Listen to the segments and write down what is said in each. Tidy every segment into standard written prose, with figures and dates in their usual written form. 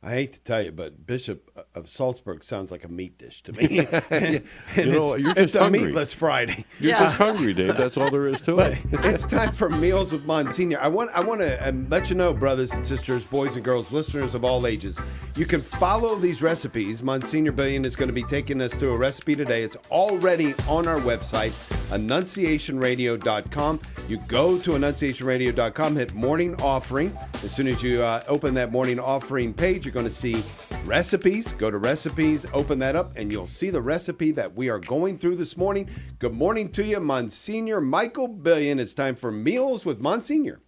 I hate to tell you, but Bishop of Salzburg sounds like a meat dish to me. and you're it's just a hungry. meatless Friday. You're just hungry, Dave. That's all there is to But it. it's time for Meals with Monsignor. I want to let you know, brothers and sisters, boys and girls, listeners of all ages, you can follow these recipes. Monsignor Billian is going to be taking us through a recipe today. It's already on our website, annunciationradio.com. You go to annunciationradio.com, hit morning offering. As soon as you open that morning offering page, you're going to see recipes. Go to recipes, open that up, and you'll see the recipe that we are going through this morning. Good morning to you, Monsignor Michael Billian. It's time for Meals with Monsignor.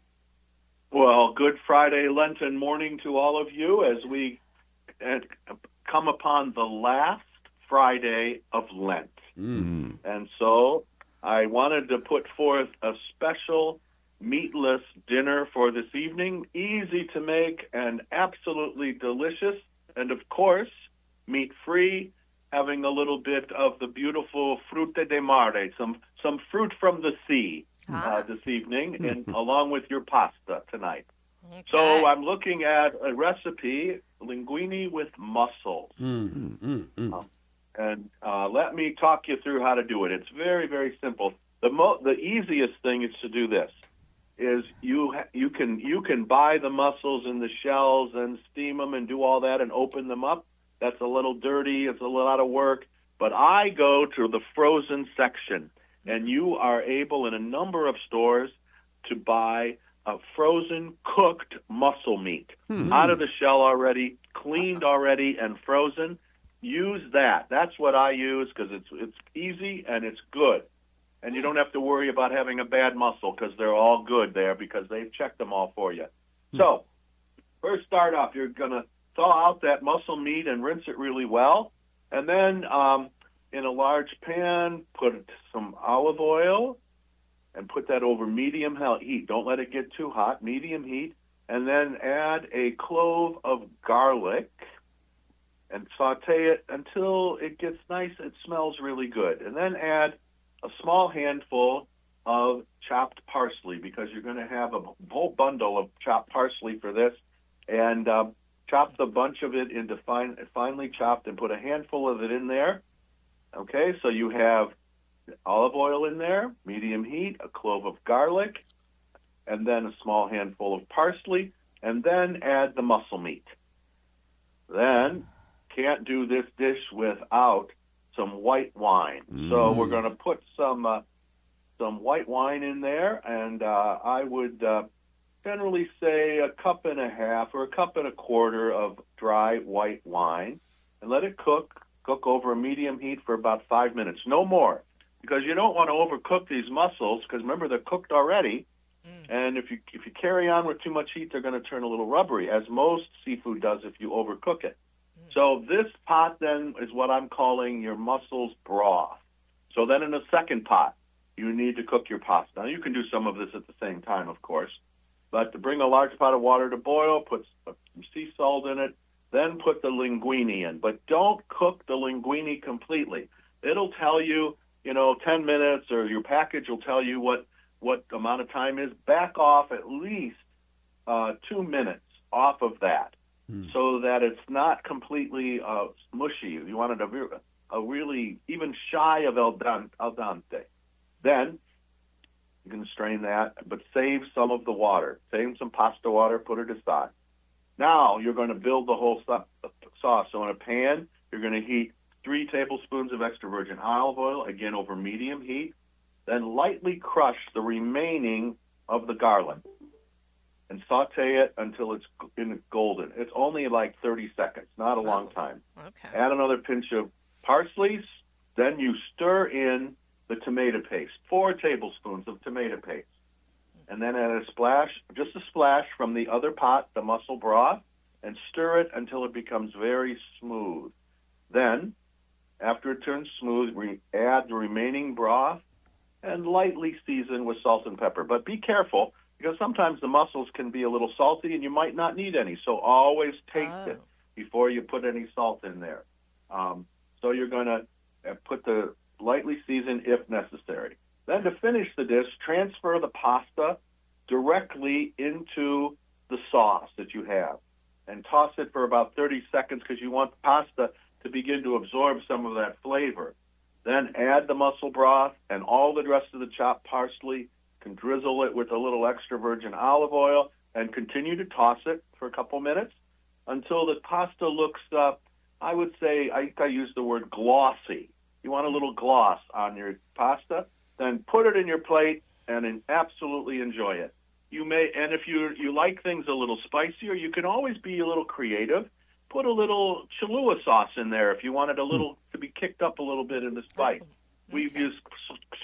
Well, good Friday Lenten morning to all of you as we come upon the last Friday of Lent. And so I wanted to put forth a special meatless dinner for this evening, easy to make and absolutely delicious, and of course, meat-free, having a little bit of the beautiful frutte de mare, some fruit from the sea this evening, and along with your pasta tonight. Okay. So I'm looking at a recipe, linguini with mussels. And let me talk you through how to do it. It's very, very simple. The easiest thing is to do this. Is you can buy the mussels in the shells and steam them and do all that and open them up. That's a little dirty. It's a lot of work. But I go to the frozen section, and you are able in a number of stores to buy a frozen cooked mussel meat out of the shell already, cleaned already, and frozen. Use that. That's what I use because it's easy and it's good. And you don't have to worry about having a bad mussel because they're all good there because they've checked them all for you. So first start off, you're going to thaw out that mussel meat and rinse it really well. And then in a large pan, put some olive oil and put that over medium heat. Don't let it get too hot, medium heat. And then add a clove of garlic and saute it until it gets nice. It smells really good. And then add a small handful of chopped parsley because you're going to have a whole bundle of chopped parsley for this. And chop the bunch of it into finely chopped and put a handful of it in there. Okay, so you have olive oil in there, medium heat, a clove of garlic, and then a small handful of parsley, and then add the mussel meat. Then, can't do this dish without some white wine. So we're going to put some white wine in there, and I would generally say a cup and a half or a cup and a quarter of dry white wine, and let it cook over a medium heat for about 5 minutes, no more, because you don't want to overcook these mussels, because remember, they're cooked already, and if you carry on with too much heat, they're going to turn a little rubbery, as most seafood does if you overcook it. So this pot then is what I'm calling your mussels broth. So then in a second pot, you need to cook your pasta. Now, you can do some of this at the same time, of course, but to bring a large pot of water to boil, put some sea salt in it, then put the linguine in. But don't cook the linguine completely. It'll tell you, 10 minutes, or your package will tell you what amount of time is. Back off at least 2 minutes off of that so that it's not completely mushy. You want it a really even shy of al dente. Then you can strain that, but save some of the water. Save some pasta water, put it aside. Now you're going to build the whole sauce. So in a pan, you're going to heat 3 tablespoons of extra virgin olive oil, again over medium heat. Then lightly crush the remaining of the garlic and saute it until it's golden. It's only like 30 seconds, not a long time. Okay. Add another pinch of parsley. Then you stir in the tomato paste, 4 tablespoons of tomato paste. And then add just a splash from the other pot, the mussel broth, and stir it until it becomes very smooth. Then, after it turns smooth, add the remaining broth and lightly season with salt and pepper. But be careful, because sometimes the mussels can be a little salty and you might not need any. So always taste it before you put any salt in there. So you're going to put the lightly season if necessary. Then to finish the dish, transfer the pasta directly into the sauce that you have. and toss it for about 30 seconds because you want the pasta to begin to absorb some of that flavor. Then add the mussel broth and all the rest of the chopped parsley. Can drizzle it with a little extra virgin olive oil and continue to toss it for a couple minutes until the pasta looks, I would say, I use the word glossy. You want a little gloss on your pasta, then put it in your plate and absolutely enjoy it. You may, and if you like things a little spicier, you can always be a little creative. Put a little Cholula sauce in there if you want it a little to be kicked up a little bit in the spice. We've used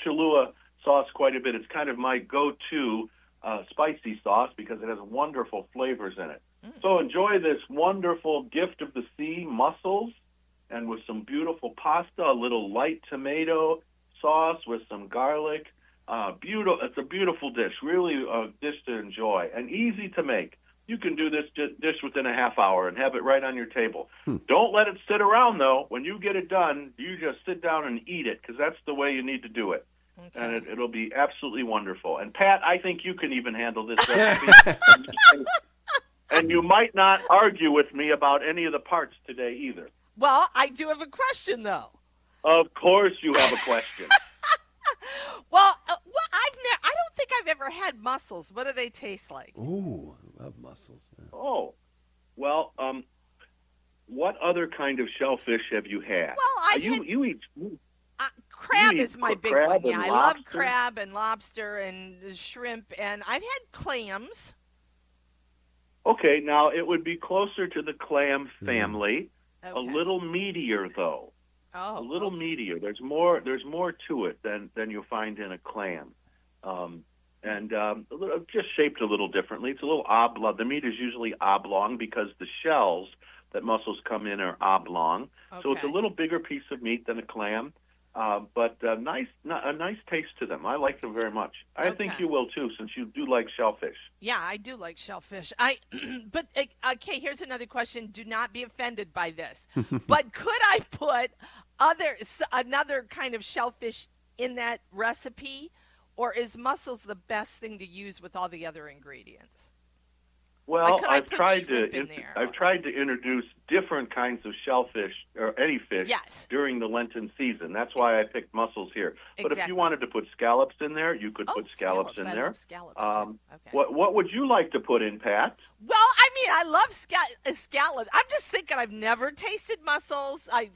Cholula sauce quite a bit. It's kind of my go-to spicy sauce because it has wonderful flavors in it. So enjoy this wonderful gift of the sea, mussels, and with some beautiful pasta, a little light tomato sauce with some garlic. It's a beautiful dish, really a dish to enjoy and easy to make. You can do this dish within a half hour and have it right on your table. Don't let it sit around, though. When you get it done, you just sit down and eat it because that's the way you need to do it. Okay. And it'll be absolutely wonderful. And, Pat, I think you can even handle this recipe. And you might not argue with me about any of the parts today either. Well, I do have a question, though. Of course you have a question. Well, I don't think I've ever had mussels. What do they taste like? Ooh, I love mussels. Yeah. Oh, well, what other kind of shellfish have you had? Well, you eat crab is my big one. Yeah, I love lobster? crab and lobster and shrimp, and I've had clams. Okay, now it would be closer to the clam family. Okay. A little meatier, though. Oh, A little meatier. There's more to it than you'll find in a clam. Just shaped a little differently. It's a little oblong. The meat is usually oblong because the shells that mussels come in are oblong. Okay. So it's a little bigger piece of meat than a clam, but a nice taste to them. I like them very much. I think you will too, since you do like shellfish. Yeah, I do like shellfish. But okay, here's another question. Do not be offended by this. But could I put another kind of shellfish in that recipe, or is mussels the best thing to use with all the other ingredients? Well, I've tried to introduce different kinds of shellfish or any fish during the Lenten season. That's why I picked mussels here. But if you wanted to put scallops in there, you could put scallops in there. I love scallops too. Okay. What would you like to put in, Pat? Well, I love scallops. I'm just thinking I've never tasted mussels. I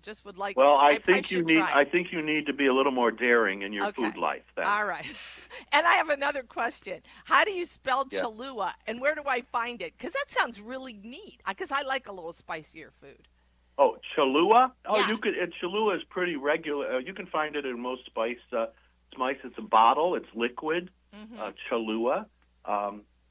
just would like. Well, I think you need to be a little more daring in your food life. Then. All right. And I have another question. How do you spell Cholula, and where do I find it? Because that sounds really neat. Because I like a little spicier food. Oh, Cholula? Oh, yeah. you could. Cholula is pretty regular. You can find it in most spice. It's a bottle. It's liquid. Cholula.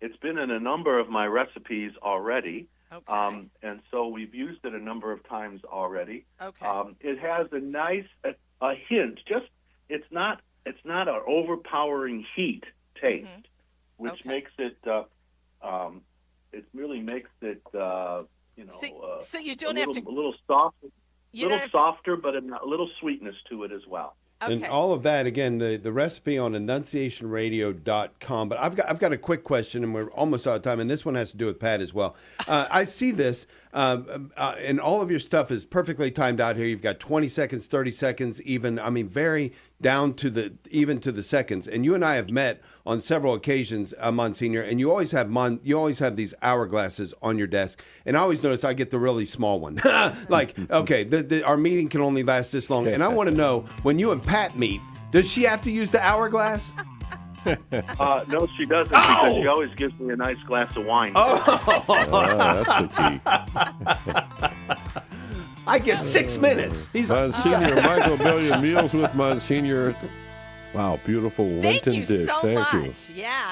It's been in a number of my recipes already. Okay. And so we've used it a number of times already. Okay. It has a nice a hint. It's not an overpowering heat taste, which makes it. It really makes it. So you don't have to. A little soft. Softer, but a little sweetness to it as well. Okay. And all of that, again, the recipe on annunciationradio.com. But I've got a quick question, and we're almost out of time, and this one has to do with Pat as well. I see this, and all of your stuff is perfectly timed out here. You've got 20 seconds, 30 seconds, even, very down to the seconds. And you and I have met on several occasions, Monsignor, and you always have these hourglasses on your desk. And I always notice I get the really small one. Like, okay, our meeting can only last this long. And I want to know, when you and Pat meet, does she have to use the hourglass? No, she doesn't, because she always gives me a nice glass of wine. That's the key. I get 6 minutes. Monsignor Michael Billian, Meals with Monsignor. Wow, beautiful Lenten dish. Thank you so much. Thank you. Yeah.